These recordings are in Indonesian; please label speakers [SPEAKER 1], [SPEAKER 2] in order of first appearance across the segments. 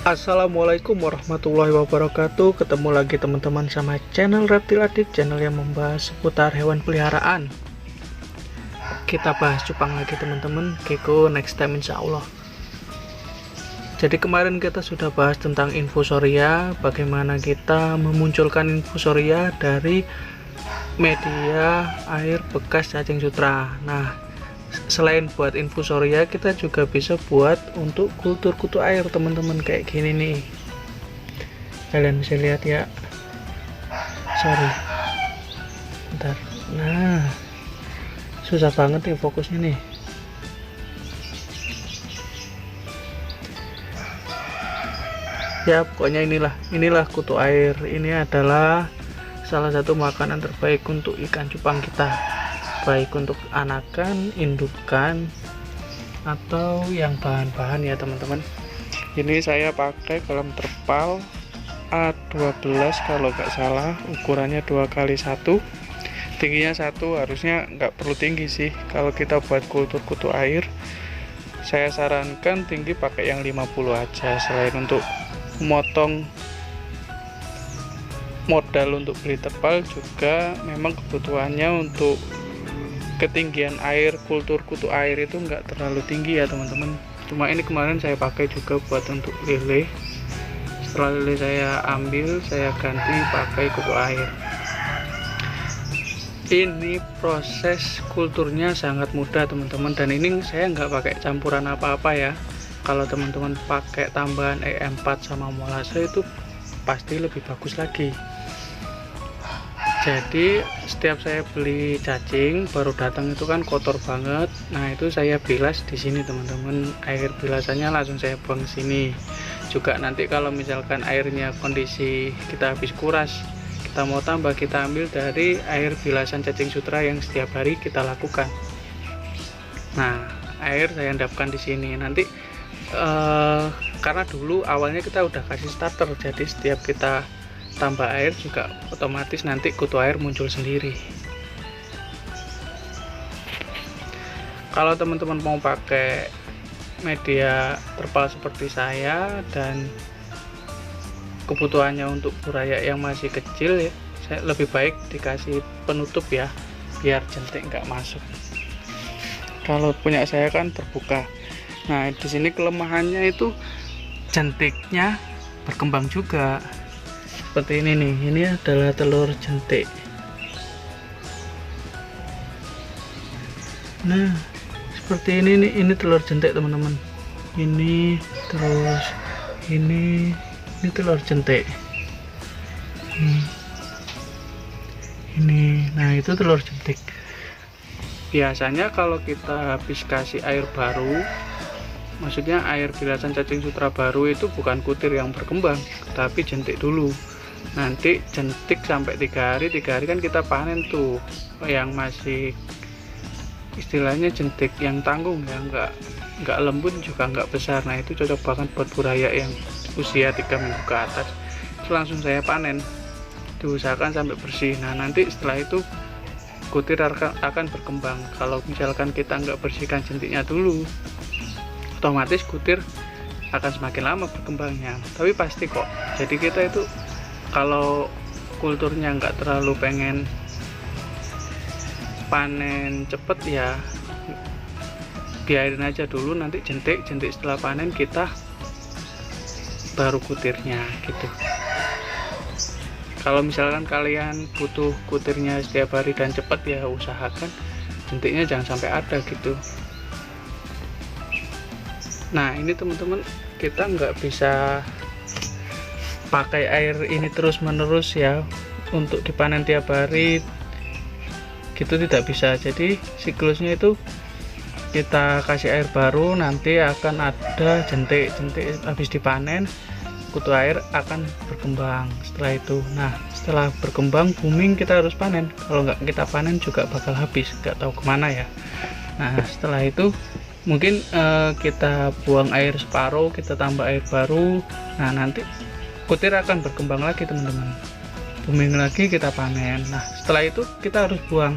[SPEAKER 1] Assalamualaikum warahmatullahi wabarakatuh. Ketemu lagi teman-teman sama channel Reptil Addict, channel yang membahas seputar hewan peliharaan. Kita bahas cupang lagi teman-teman, gecko next time insya Allah. Jadi kemarin kita sudah bahas tentang infusoria, bagaimana kita memunculkan infusoria dari media air bekas cacing sutra. Nah, selain buat infusoria, kita juga bisa buat untuk kultur kutu air teman-teman, kayak gini nih. Kalian bisa lihat ya. Sorry, bentar. Nah, susah banget nih fokusnya nih. Ya pokoknya inilah kutu air. Ini adalah salah satu makanan terbaik untuk ikan cupang kita, baik untuk anakan, indukan, atau yang bahan-bahan ya teman-teman. Ini saya pakai kolam terpal A12 kalau nggak salah, ukurannya 2x1, tingginya 1. Harusnya nggak perlu tinggi sih kalau kita buat kultur kutu air. Saya sarankan tinggi pakai yang 50 aja. Selain untuk memotong modal untuk beli terpal, juga memang kebutuhannya untuk ketinggian air kultur kutu air itu nggak terlalu tinggi ya teman-teman. Cuma ini kemarin saya pakai juga buat untuk lele. Setelah lele saya ambil, saya ganti pakai kutu air. Ini proses kulturnya sangat mudah teman-teman, dan ini saya nggak pakai campuran apa-apa ya. Kalau teman-teman pakai tambahan EM4 sama molase itu pasti lebih bagus lagi. Jadi setiap saya beli cacing baru datang itu kan kotor banget. Nah, itu saya bilas di sini teman-teman. Air bilasannya langsung saya buang sini. Juga nanti kalau misalkan airnya kondisi kita habis kuras, kita mau tambah, kita ambil dari air bilasan cacing sutra yang setiap hari kita lakukan. Nah, air saya endapkan di sini. Nanti karena dulu awalnya kita udah kasih starter, jadi setiap kita tambah air juga otomatis nanti kutu air muncul sendiri. Kalau teman-teman mau pakai media terpal seperti saya dan kebutuhannya untuk buraya yang masih kecil ya, saya lebih baik dikasih penutup ya, biar jentik nggak masuk. Kalau punya saya kan terbuka. Nah, di sini kelemahannya itu jentiknya berkembang juga. Seperti ini nih, ini adalah telur jentik. Nah, seperti ini nih, ini telur jentik teman-teman. Ini terus ini telur jentik. Ini, nah itu telur jentik. Biasanya kalau kita habis kasih air baru, maksudnya air bilasan cacing sutra baru, itu bukan kutir yang berkembang, tapi jentik dulu. Nanti jentik sampai 3 hari kan kita panen tuh, yang masih istilahnya jentik yang tanggung ya, nggak lembut juga nggak besar. Nah, itu cocok banget buat buraya yang usia 3 minggu ke atas. Terus langsung saya panen, diusahakan sampai bersih. Nah, nanti setelah itu kutir akan berkembang. Kalau misalkan kita nggak bersihkan jentiknya dulu, otomatis kutir akan semakin lama berkembangnya, tapi pasti kok. Jadi kita itu kalau kulturnya nggak terlalu pengen panen cepet ya, biarin aja dulu, nanti jentik setelah panen kita baru kutirnya gitu. Kalau misalkan kalian butuh kutirnya setiap hari dan cepet ya, usahakan jentiknya jangan sampai ada gitu. Nah, ini teman-teman, kita nggak bisa pakai air ini terus menerus ya untuk dipanen tiap hari gitu, tidak bisa. Jadi siklusnya itu kita kasih air baru, nanti akan ada jentik habis dipanen, kutu air akan berkembang setelah itu. Nah, setelah berkembang booming kita harus panen. Kalau nggak kita panen juga bakal habis, nggak tahu kemana ya. Nah, setelah itu mungkin kita buang air separuh, kita tambah air baru. Nah, nanti kutir akan berkembang lagi teman-teman, booming lagi, kita panen. Nah, setelah itu kita harus buang,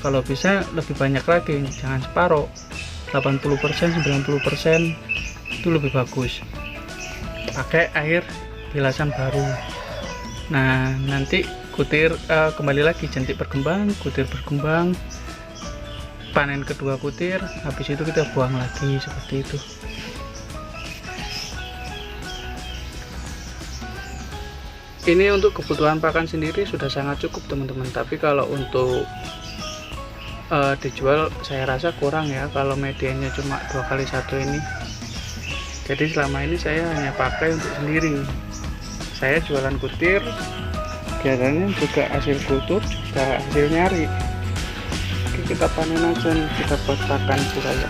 [SPEAKER 1] kalau bisa lebih banyak lagi, jangan separuh, 80% 90% itu lebih bagus. pakai air bilasan baru. Nah, nanti kutir kembali lagi, jentik berkembang, kutir berkembang, panen kedua kutir, habis itu kita buang lagi seperti itu. Ini untuk kebutuhan pakan sendiri sudah sangat cukup teman-teman, tapi kalau untuk dijual saya rasa kurang ya kalau medianya cuma 2x1 ini. Jadi selama ini saya hanya pakai untuk sendiri. Saya jualan kutir, biasanya juga hasil kultur juga hasil nyari. Oke, kita panen aja nih, kita buat pakan buraya.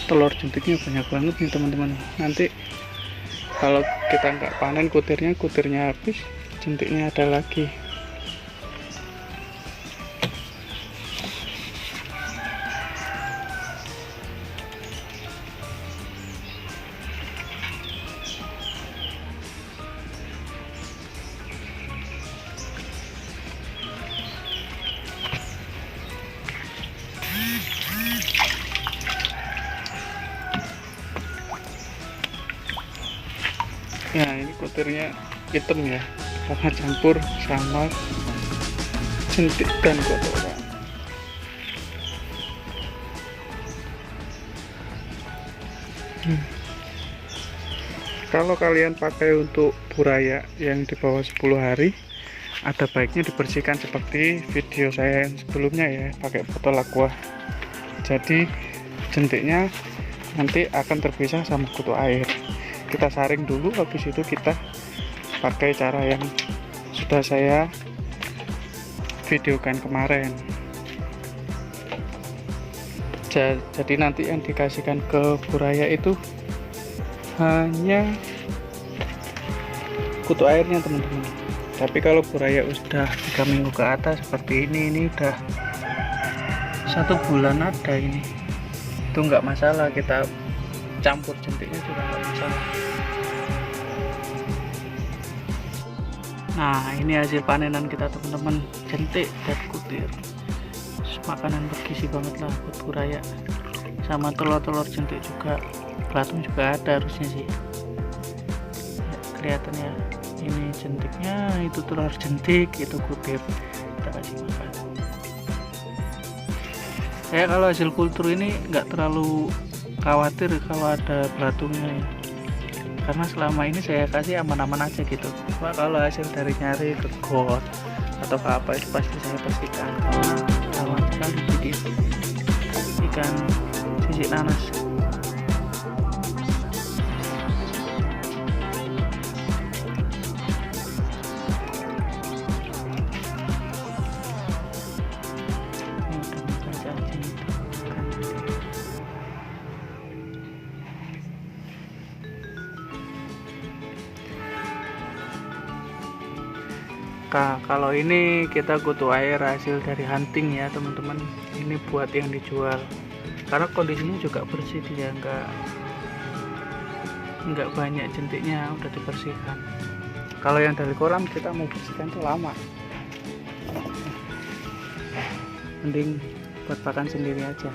[SPEAKER 1] Telur jentiknya banyak banget nih teman-teman. Nanti kalau kita nggak panen kutirnya habis, jentiknya ada lagi. Ya, ini kutirnya hitam ya, karena campur sama jentik dan kotoran. Kalau kalian pakai untuk buraya yang di bawah 10 hari, ada baiknya dibersihkan seperti video saya yang sebelumnya ya, pakai botol aqua. Jadi jentiknya nanti akan terpisah sama kutu air. Kita saring dulu, habis itu kita pakai cara yang sudah saya videokan kemarin. Jadi nanti yang dikasihkan ke buraya itu hanya kutu airnya teman-teman. Tapi kalau buraya sudah 3 minggu ke atas seperti ini udah 1 bulan ada ini, itu nggak masalah, kita campur jentiknya juga nggak masalah. Nah, ini hasil panenan kita teman-teman, jentik dan kutir. Makanan bergizi banget lah buat buraya, sama telur-telur jentik juga, belatung juga ada harusnya sih ya, kelihatan ya, ini jentiknya, itu telur jentik, itu kutir, kita kasih makan. Saya kalau hasil kultur ini nggak terlalu khawatir kalau ada belatungnya ya, karena selama ini saya kasih aman-aman aja gitu. Cuma kalau hasil dari nyari ke got atau ke apa itu pasti saya pastikan, karena aman sekali jadi ikan sisik nanas. Nah, kalau ini kita kutu air hasil dari hunting ya teman-teman, ini buat yang dijual, karena kondisinya juga bersih, dia nggak banyak jentiknya, udah dibersihkan. Kalau yang dari kolam kita mau bersihkan tuh lama, mending buat pakan sendiri aja.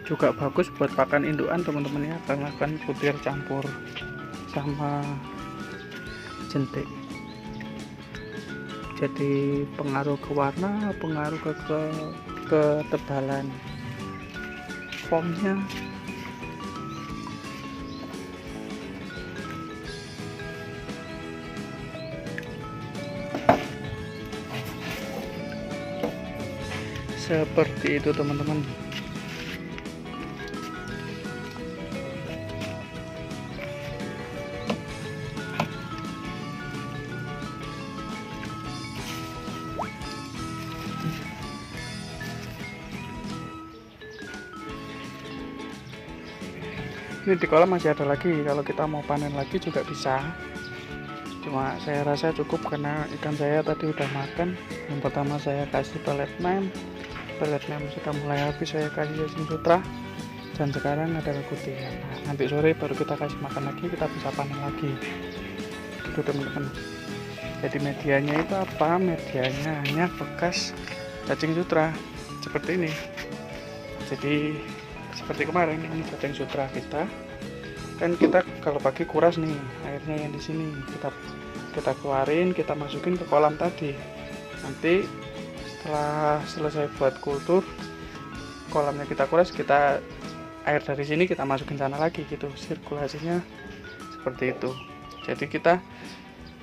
[SPEAKER 1] Juga bagus buat pakan indukan teman-teman ya, karena kan kutir campur sama jentik, jadi pengaruh ke warna, pengaruh ke ketebalan formnya. Seperti itu teman-teman. Ini di kolam masih ada lagi, kalau kita mau panen lagi juga bisa. Cuma saya rasa cukup karena ikan saya tadi udah makan. Yang pertama saya kasih pelet nem sudah mulai habis, saya kasih Cacing Sutra, dan sekarang ada kekutihan. Nah, nanti sore baru kita kasih makan lagi, kita bisa panen lagi gitu teman-teman. Jadi medianya itu apa? Medianya hanya bekas Cacing Sutra seperti ini. Jadi seperti kemarin ini Cacing Sutra kita, kan kita kalau pagi kuras nih airnya yang di sini, kita keluarin, kita masukin ke kolam tadi. Nanti setelah selesai buat kultur, kolamnya kita kuras, kita air dari sini kita masukin sana lagi gitu, sirkulasinya seperti itu. Jadi kita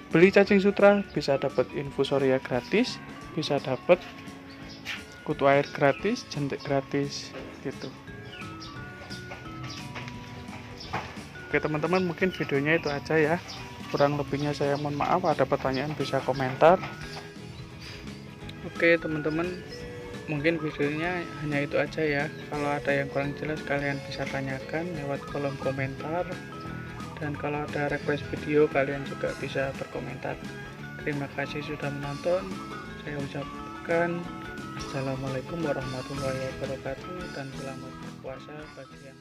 [SPEAKER 1] beli Cacing Sutra bisa dapat infusoria gratis, bisa dapat kutu air gratis, jentik gratis gitu. Oke teman-teman, mungkin videonya itu aja ya, kurang lebihnya saya mohon maaf. Ada pertanyaan bisa komentar. Oke teman-teman, mungkin videonya hanya itu aja ya. Kalau ada yang kurang jelas kalian bisa tanyakan lewat kolom komentar, dan kalau ada request video kalian juga bisa berkomentar. Terima kasih sudah menonton. Saya ucapkan Assalamualaikum warahmatullahi wabarakatuh dan selamat berpuasa bagi yang